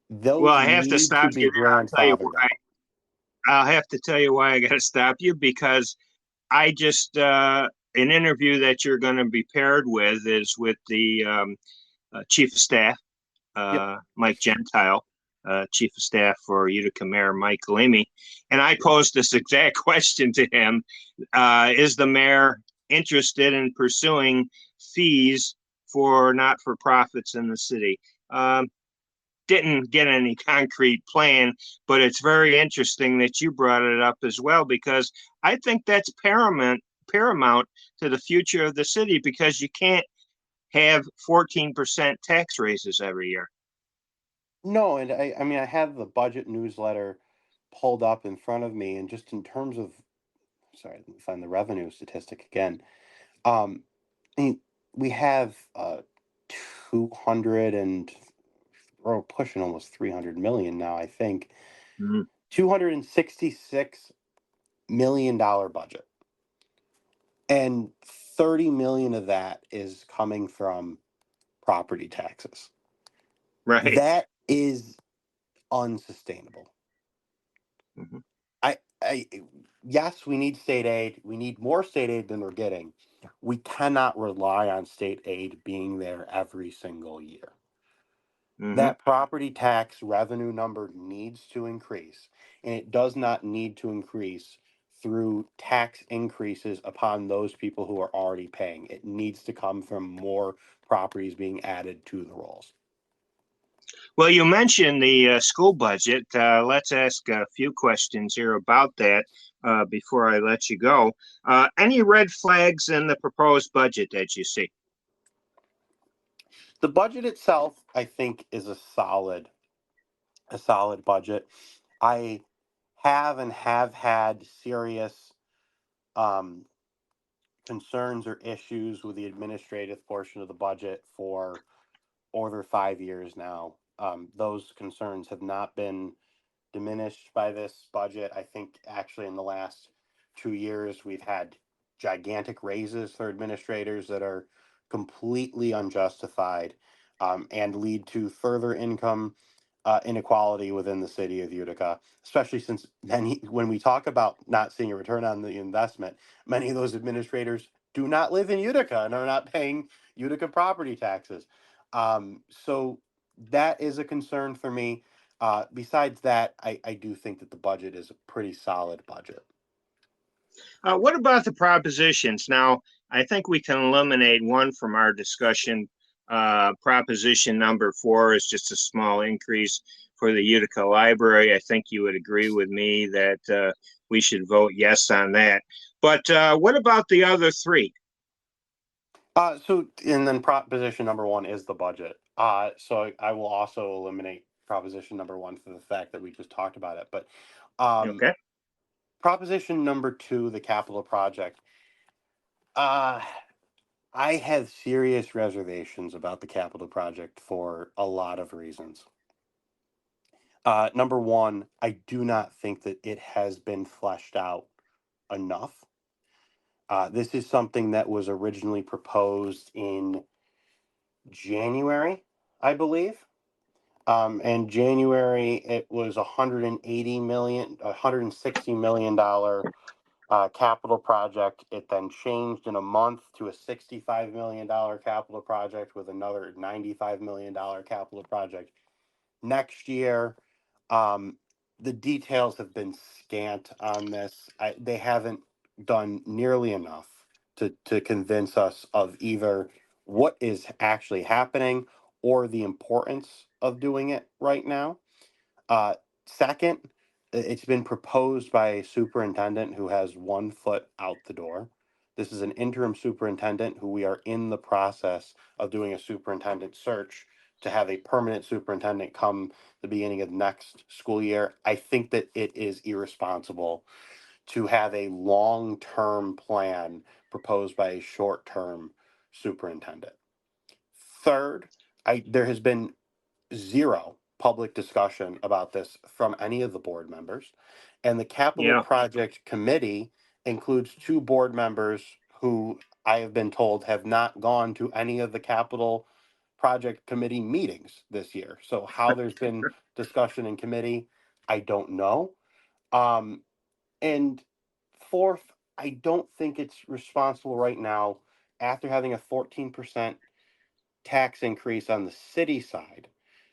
Those I have to stop you there. I'll have to tell you why I got to stop you, because I just an interview that you're going to be paired with is with the chief of staff, Mike Gentile, chief of staff for Utica Mayor Mike Galimi, and I posed this exact question to him: is the mayor interested in pursuing fees for not-for-profits in the city? Didn't get any concrete plan, but it's very interesting that you brought it up as well, because I think that's paramount to the future of the city, because you can't have 14% tax raises every year. No, and I mean, I have the budget newsletter pulled up in front of me, and just in terms of, sorry, let me find the revenue statistic again. I mean, we have 200 and we're pushing almost 300 million now, I think. $266 million budget. And 30 million of that is coming from property taxes. Right. That is unsustainable. Yes, we need state aid. We need more state aid than we're getting. We cannot rely on state aid being there every single year. That property tax revenue number needs to increase, and it does not need to increase through tax increases upon those people who are already paying. It needs to come from more properties being added to the rolls. Well, you mentioned the school budget. Let's ask a few questions here about that before I let you go. Any red flags in the proposed budget that you see? The budget itself, I think, is a solid budget. I have had serious um, concerns or issues with the administrative portion of the budget for over 5 years now. Those concerns have not been diminished by this budget. I think actually in the last 2 years, we've had gigantic raises for administrators that are completely unjustified and lead to further income inequality within the city of Utica, especially since when we talk about not seeing a return on the investment, many of those administrators do not live in Utica and are not paying Utica property taxes. So that is a concern for me. Besides that, I do think that the budget is a pretty solid budget. What about the propositions? Now, I think we can eliminate one from our discussion. Proposition number 4 is just a small increase for the Utica Library. I think you would agree with me that we should vote yes on that. But what about the other 3? And then proposition number 1 is the budget. So I will also eliminate proposition number 1 for the fact that we just talked about it. But Okay. proposition number 2, the capital project. I have serious reservations about the capital project for a lot of reasons. Number 1, I do not think that it has been fleshed out enough. This is something that was originally proposed in January, I believe. In January, it was $160 million capital project. It then changed in a month to a $65 million capital project with another $95 million capital project next year. The details have been scant on this. They haven't done nearly enough to convince us of either what is actually happening or the importance of doing it right now. Second, it's been proposed by a superintendent who has 1 foot out the door. This is an interim superintendent who we are in the process of doing a superintendent search to have a permanent superintendent come the beginning of next school year. I think that it is irresponsible to have a long-term plan proposed by a short-term superintendent. Third, there has been zero public discussion about this from any of the board members. And the capital Yeah. project committee includes 2 board members who I have been told have not gone to any of the capital project committee meetings this year. So how there's been discussion in committee, I don't know. And fourth, I don't think it's responsible right now, after having a 14% tax increase on the city side,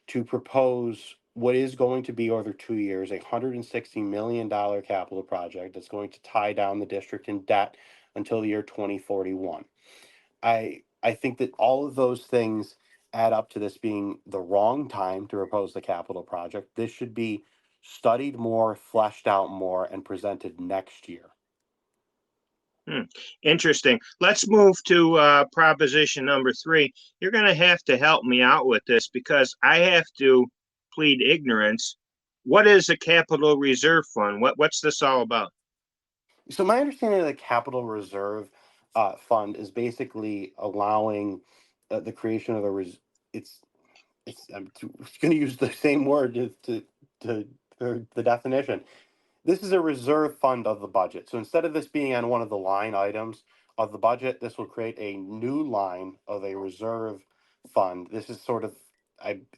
to propose what is going to be over 2 years a $160 million capital project that's going to tie down the district in debt until the year 2041. I think that all of those things add up to this being the wrong time to propose the capital project. This should be studied more, fleshed out more, and presented next year. Interesting. Let's move to proposition number 3. You're going to have to help me out with this because I have to plead ignorance. What is a capital reserve fund? What's this all about? So my understanding of the capital reserve fund is basically allowing the creation of I'm going to use the same word to for the definition. This is a reserve fund of the budget. So instead of this being on one of the line items of the budget, this will create a new line of a reserve fund. This is sort of,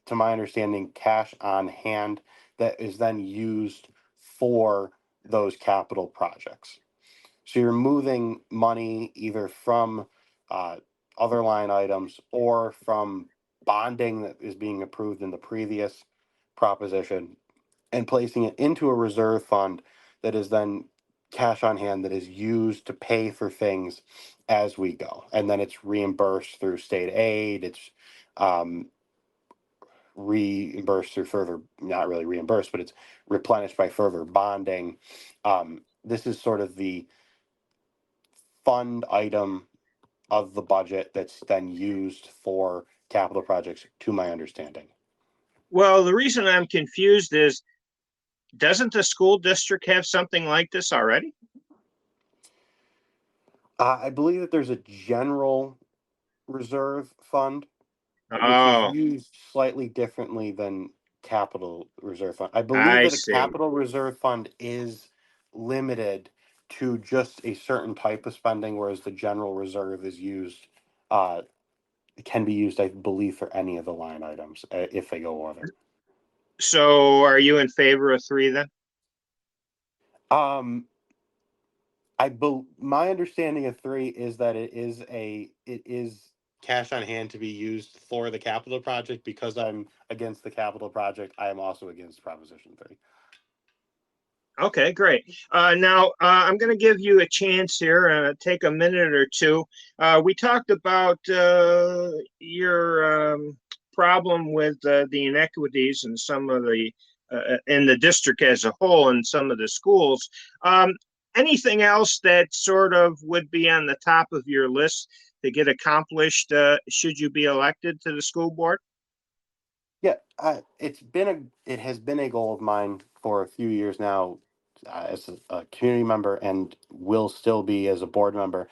to my understanding, cash on hand that is then used for those capital projects. So you're moving money either from other line items or from bonding that is being approved in the previous proposition and placing it into a reserve fund that is then cash on hand that is used to pay for things as we go, and then it's reimbursed through state aid. It's um, reimbursed through further, not really reimbursed, but it's replenished by further bonding. This is sort of the fund item of the budget that's then used for capital projects, to my understanding. Well, the reason I'm confused is, doesn't the school district have something like this already? I believe that there's a general reserve fund, which is Oh, used slightly differently than capital reserve fund. I believe I that a see. capital reserve fund is limited to just a certain type of spending, whereas the general reserve is used, uh, can be used, I believe, for any of the line items if they go over. So are you in favor of 3 then? Um, my understanding of 3 is that it is cash on hand to be used for the capital project. Because I'm against the capital project, I am also against Proposition 3. Okay, great. Now, I'm going to give you a chance here, take a minute or two. We talked about your problem with the inequities and some of the, in the district as a whole and some of the schools. Anything else that sort of would be on the top of your list to get accomplished should you be elected to the school board? Yeah, it has been a goal of mine for a few years now, as a community member, and will still be as a board member.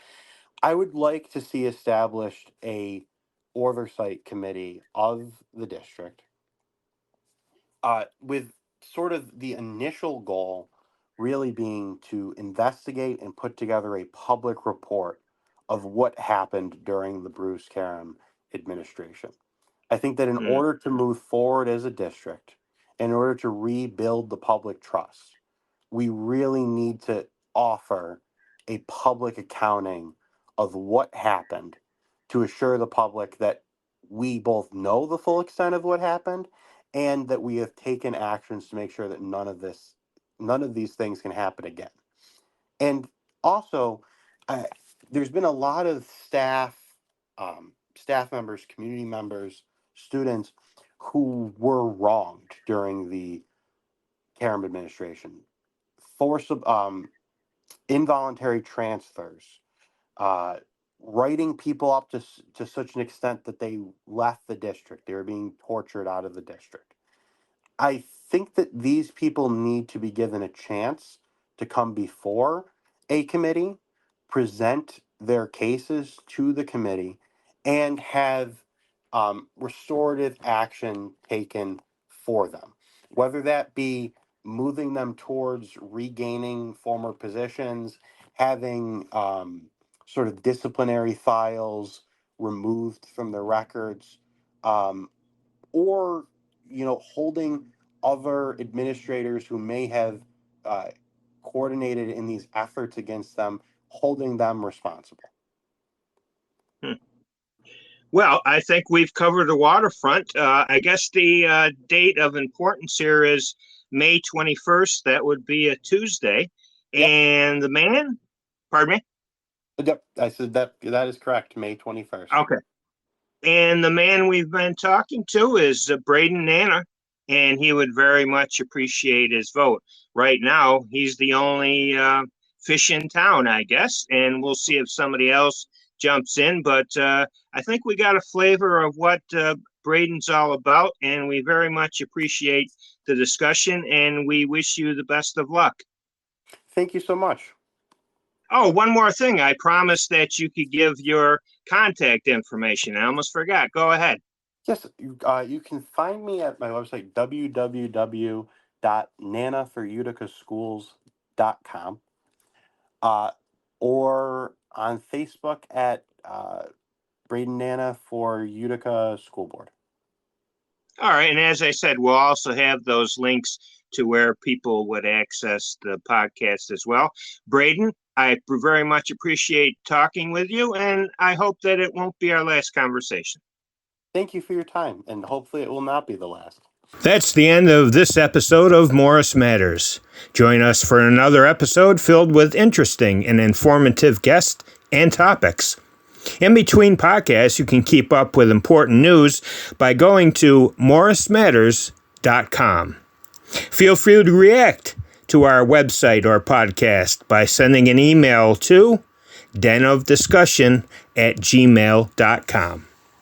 I would like to see established a oversight committee of the district, with sort of the initial goal really being to investigate and put together a public report of what happened during the Bruce Karam administration. I think that in order to move forward as a district, in order to rebuild the public trust, we really need to offer a public accounting of what happened, to assure the public that we both know the full extent of what happened, and that we have taken actions to make sure that none of these things can happen again. And also, uh, there's been a lot of staff members, community members, students who were wronged during the Karam administration. Involuntary transfers, uh, writing people up to such an extent that they left the district. They were being tortured out of the district. I think that these people need to be given a chance to come before a committee, present their cases to the committee, and have restorative action taken for them. Whether that be moving them towards regaining former positions, having sort of disciplinary files removed from their records, um, or holding other administrators who may have uh, coordinated in these efforts against them, holding them responsible. Well, I think we've covered the waterfront. I guess the date of importance here is May 21st. That would be a Tuesday. Yep. And the man, pardon me? Yep, I said that is correct, May 21st. Okay. And the man we've been talking to is Braedon Nanna, and he would very much appreciate his vote. Right now, he's the only fish in town, I guess, and we'll see if somebody else jumps in. But I think we got a flavor of what Braedon's all about, and we very much appreciate the discussion, and we wish you the best of luck. Thank you so much. Oh, one more thing. I promised that you could give your contact information. I almost forgot. Go ahead. Yes, you can find me at my website, www.nannaforuticasschools.com, or on Facebook at Braedon Nanna for Utica School Board. All right. And as I said, we'll also have those links to where people would access the podcast as well. Braedon, I very much appreciate talking with you, and I hope that it won't be our last conversation. Thank you for your time, and hopefully it will not be the last. That's the end of this episode of Morris Matters. Join us for another episode filled with interesting and informative guests and topics. In between podcasts, you can keep up with important news by going to morrismatters.com. Feel free to react to our website or podcast by sending an email to denofdiscussion@gmail.com.